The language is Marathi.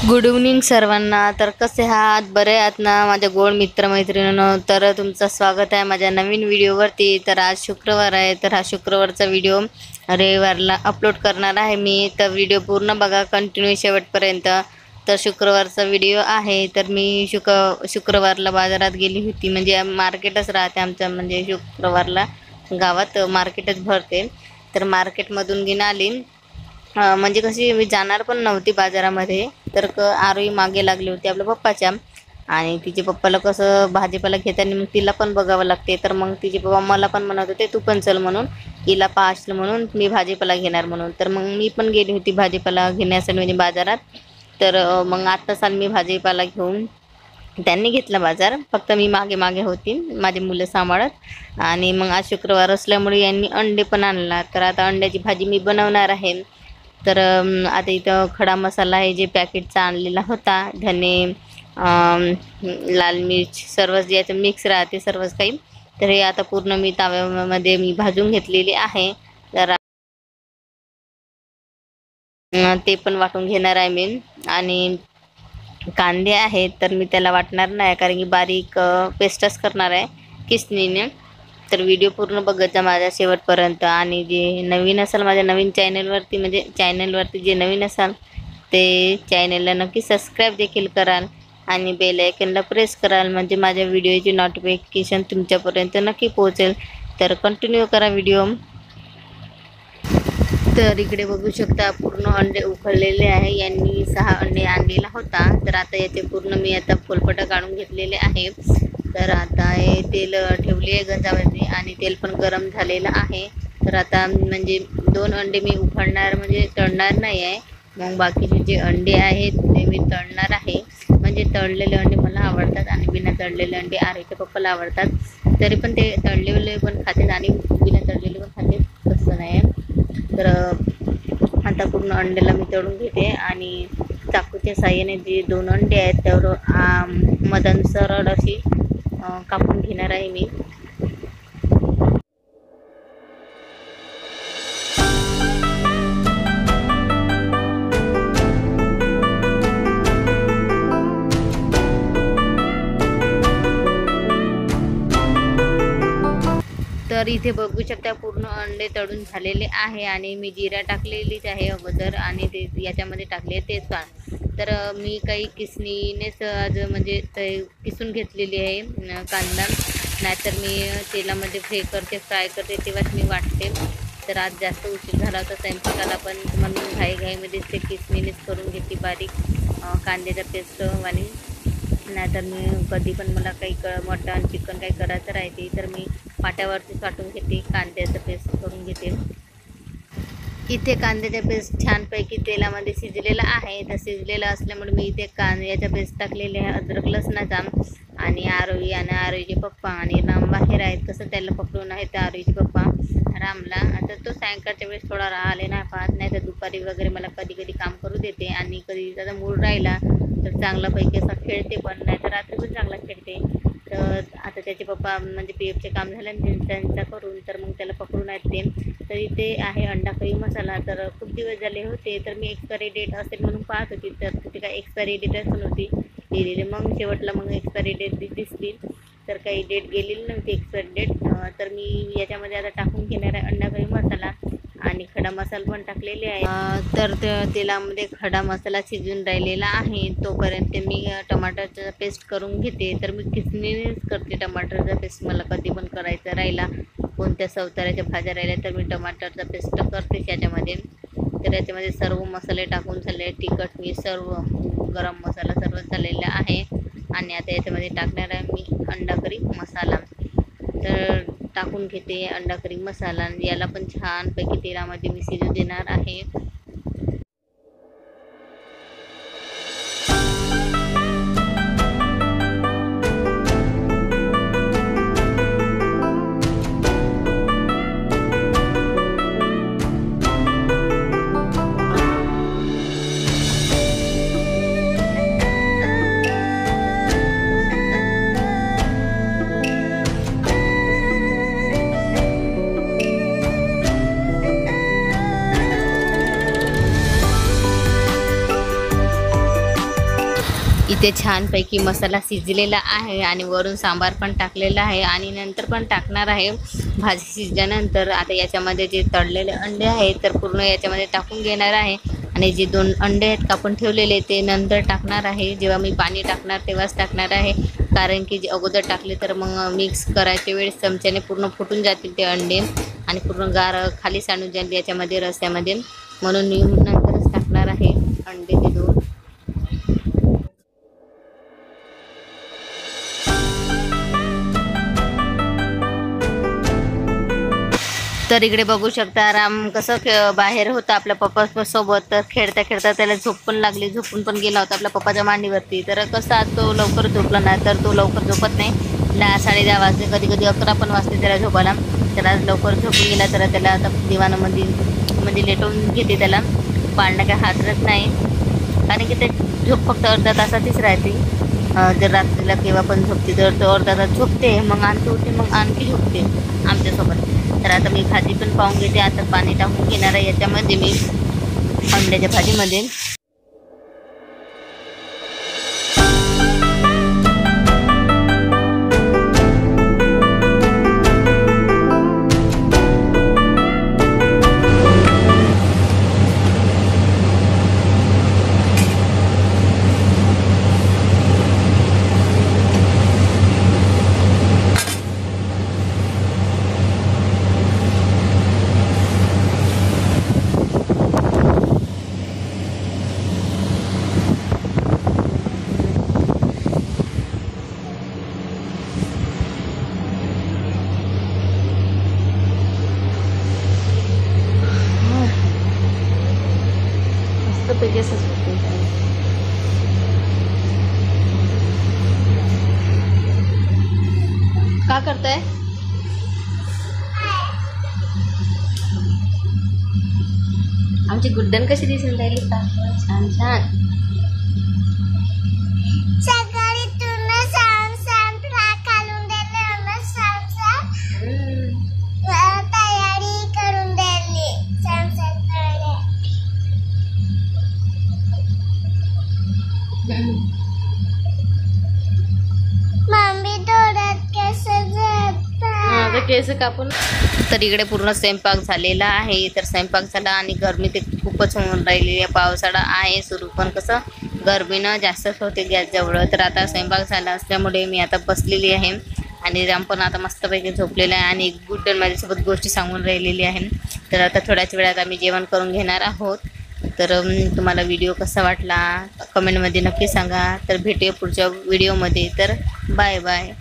गुड इव्हनिंग सर्वांना. तर कसे आहात? बरे आहात ना माझ्या गोड मित्रमैत्रिणींनो? तर तुमचं स्वागत आहे माझ्या नवीन व्हिडिओवरती. तर आज शुक्रवार आहे, तर हा शुक्रवारचा व्हिडिओ रविवारला अपलोड करणार आहे मी. तर व्हिडिओ पूर्ण बघा, कंटिन्यू शेवटपर्यंत. तर शुक्रवारचा व्हिडिओ आहे. तर मी शुक्रवारला बाजारात गेली होती, म्हणजे मार्केटच राहते आमचं, म्हणजे शुक्रवारला गावात मार्केटच भरते. तर मार्केटमधून घेऊन आली. म्हणजे कशी मी जाणार पण नव्हती बाजारामध्ये, तर आरोही मागे लागली होती आपल्या पप्पाच्या. आणि तिचे पप्पाला कसं भाजीपाला घेताना मग तिला पण बघावं लागते, तर मग तिचे पप्पा मला पण म्हणत होते तू पण चल म्हणून, हिला पाहशील म्हणून मी भाजीपाला घेणार म्हणून. तर मग मी पण गेली होती भाजीपाला घेण्यासाठी म्हणजे बाजारात. तर मग आत्ताच आली मी भाजीपाला घेऊन. त्यांनी घेतला बाजार, फक्त मी मागे मागे होती माझी मुलं सांभाळत. आणि मग आज शुक्रवार असल्यामुळे यांनी अंडे पण आणला, तर आता अंड्याची भाजी मी बनवणार आहे. तर आता इथं खडा मसाला आहे जे पॅकेटचा आणलेला होता, धने, लाल मिर्च, सर्वच याचं मिक्स राहते सर्वच काही. तर हे आता पूर्ण मी ताव्यामध्ये मी भाजून घेतलेले आहे. तर ते पण वाटून घेणार आहे मी. आणि कांदे आहेत तर मी त्याला वाटणार नाही, कारण की बारीक पेस्टच करणार आहे किसणीने. तर व्हिडिओ पूर्ण बघत जा माझ्या शेवटपर्यंत. आणि जे नवीन असाल माझ्या नवीन चॅनलवरती, म्हणजे चॅनलवरती जे नवीन असाल ते चॅनलला नक्की सबस्क्राईब देखील कराल आणि बेल आयकनला प्रेस कराल, म्हणजे माझ्या व्हिडिओची नोटिफिकेशन तुमच्यापर्यंत नक्की पोहोचेल. तर कंटिन्यू करा व्हिडिओ. तर इकडे बघू शकता पूर्ण अंडे उकळलेले आहे. यांनी 6 अंडे आणलेला होता. तर आता याचे पूर्ण मी आता फोलपटा काढून घेतलेले आहे. तर आता हे तेल ठेवले आहे गंजामध्ये आणि तेल पण गरम झालेलं आहे. तर आता म्हणजे 2 अंडे मी उकडणार, म्हणजे तळणार नाही आहे. मग बाकीचे जे अंडे आहेत ते मी तळणार आहे. म्हणजे तळलेले अंडे मला आवडतात आणि बिना तळलेले अंडे आरोहीच्या पप्पाला आवडतात. तरी पण ते तळलेले पण खातात आणि बिना तळलेले पण खातात, तसं नाही. तर आता पूर्ण अंड्याला मी तळून घेते आणि चाकूच्या साहाय्याने जे 2 अंडे आहेत त्यावर मधन सरळ अशी कापून घेणार आहे मी. तर इथे बघू शकता पूर्ण अंडे तळून झालेले आहे आणि मी जिरा टाकलेलीच आहे अगोदर आणि ते याच्यामध्ये टाकले तेजपान. तर मी काही किसणीनेच आज म्हणजे ते किसून घेतलेली आहे कांदा, नाहीतर मी तेलामध्ये फ्राय करते तेव्हाच मी वाटते. तर आज जास्त उशीर झाला होता स्वयंपाकाला, पण म्हणून घाईघाईमध्येच ते किसणीनेच करून घेतली बारीक कांद्याचा पेस्ट. आणि नाहीतर मी कधी पण मला काही मटण चिकन काही करायचं राहते तर मी पाट्यावरतीच वाटून घेते, कांद्याचं पेस्ट करून घेते. इथे कांद्याचा पेस्ट छानपैकी तेलामध्ये शिजलेला आहे. तर शिजलेला असल्यामुळे मी इथे कांद्याचा पेस्ट टाकलेले आहे अद्रक लसणाचा. आणि आरोहीचे पप्पा आणि राम बाहेर आहेत, कसं त्याला पकडून आहे तर आरोहीचे पप्पा रामला. आता तो सायंकाळच्या वेळेस थोडा आले नाही पाहत, नाही तर दुपारी वगैरे मला कधी कधी काम करू देते. आणि कधी त्याचा मूड राहिला तर चांगल्यापैकी असा खेळते, पण नाही तर रात्री पण चांगला खेळते. तर आता त्याचे पप्पा म्हणजे PFचे काम झालं आणि त्यांचा करून, तर मग त्याला पकडून आहेत ते. तर इथे आहे अंडा करी मसाला. तर खूप दिवस झाले होते, तर मी एक्सपायरी डेट असेल म्हणून पाहत होती, तर तिथे काय एक्सपायरी डेटच नव्हती दिलेली. मग शेवटला मग एक्सपायरी डेट दिसली, तर काही डेट गेलेली नव्हती एक्सपायरी डेट. तर मी याच्यामध्ये आता टाकून घेणार आहे अंडा करी मसाला आणि खडा मसाला पण पेस्ट आहे. तर तेलामध्ये खडा मसाला शिजून राहिलेला आहे, तोपर्यंत मी टमाटरचा पेस्ट करून घेते. तर मी किसणीनेच करते टमाटरचा पेस्ट, मला कधी पण करायचं राहिला, कोणत्या सवताराच्या भाज्या राहिल्या तर मी टमाटरचा पेस्ट करतेच याच्यामध्ये. तर याच्यामध्ये सर्व मसाले टाकून झाले, तिखट मी सर्व, गरम मसाला सर्व झालेला आहे. आणि आता याच्यामध्ये टाकणार आहे मी अंडा करी मसाला. तर टाकून घेते अंडा करी मसाला, याला पण छानपैकी तेलामध्ये मी शिजू देणार आहे. इथे छानपैकी मसाला शिजलेला आहे आणि वरून सांबार पण टाकलेला आहे आणि नंतर पण टाकणार आहे भाजी शिजल्यानंतर. आता याच्यामध्ये जे तळलेले अंडे आहेत तर पूर्ण याच्यामध्ये टाकून घेणार आहे आणि जे 2 अंडे आहेत कापून ठेवलेले ते नंतर टाकणार आहे. जेव्हा मी पाणी टाकणार तेव्हाच टाकणार आहे, कारण की जे अगोदर टाकले तर मग मिक्स करायच्या वेळेस चमच्याने पूर्ण फुटून जातील ते अंडे आणि पूर्ण गार खाली सांडून जाईल याच्यामध्ये रस्स्यामध्ये, म्हणून मी नंतरच टाकणार आहे अंडे ते 2. तर इकडे बघू शकता राम कसं बाहेर होता आपल्या पप्पासोबत. तर खेळता खेळता त्याला झोप पण लागली, झोपून पण गेला होता आपल्या पप्पाच्या मांडीवरती. तर कसा तो लवकर झोपला नाही, तर तो लवकर झोपत नाही. 10-10:30 वाजले, कधी कधी 11 पण वाजते त्याला झोपायला. त्याला लवकर झोपून गेला तर त्याला आता दिवाणामध्ये लेटवून घेते. त्याला पाळणं काय हातरत नाही, कारण की ते झोप फक्त अर्धा तासातच राहते. जर रात्रीला केव्हा पण झोपते तर तो अर्धा तास झोपते, मग आणखी होते, मग आणखी झोपते आमच्यासोबत. तर आता मी भाजी पण पाहून घेते. आता पाणी टाकून घेणार आहे याच्यामध्ये मी अंड्याच्या भाजीमध्ये. पैकी असंच होते. का करताय? आमची गुड्डन कशी दिसून राहिली का? छान छान. सकाळी तुला सांग घालून दिले, तयारी करून दिली. मम्मी डोळ्यात केस कापून. तर इकडे पूर्ण स्वयंपाक झालेला आहे. तर स्वयंपाक झाला आणि गरमी ते खूपच होऊन राहिली आहे. पावसाळा आहे सुरू, पण कसं गरमीनं जास्तच होते गॅसजवळ. तर आता स्वयंपाक झाला असल्यामुळे मी आता बसलेली आहे आणि राम पण आता मस्तपैकी झोपलेला आहे आणि गुड्डन माझ्यासोबत गोष्टी सांगून राहिलेली आहे. तर आता थोड्याच वेळात आम्ही जेवण करून घेणार आहोत. तर तुम्हाला व्हिडिओ कसा वाटला कमेंटमध्ये नक्की सांगा. तर भेटूया पुढच्या व्हिडिओमध्ये. तर बाय बाय.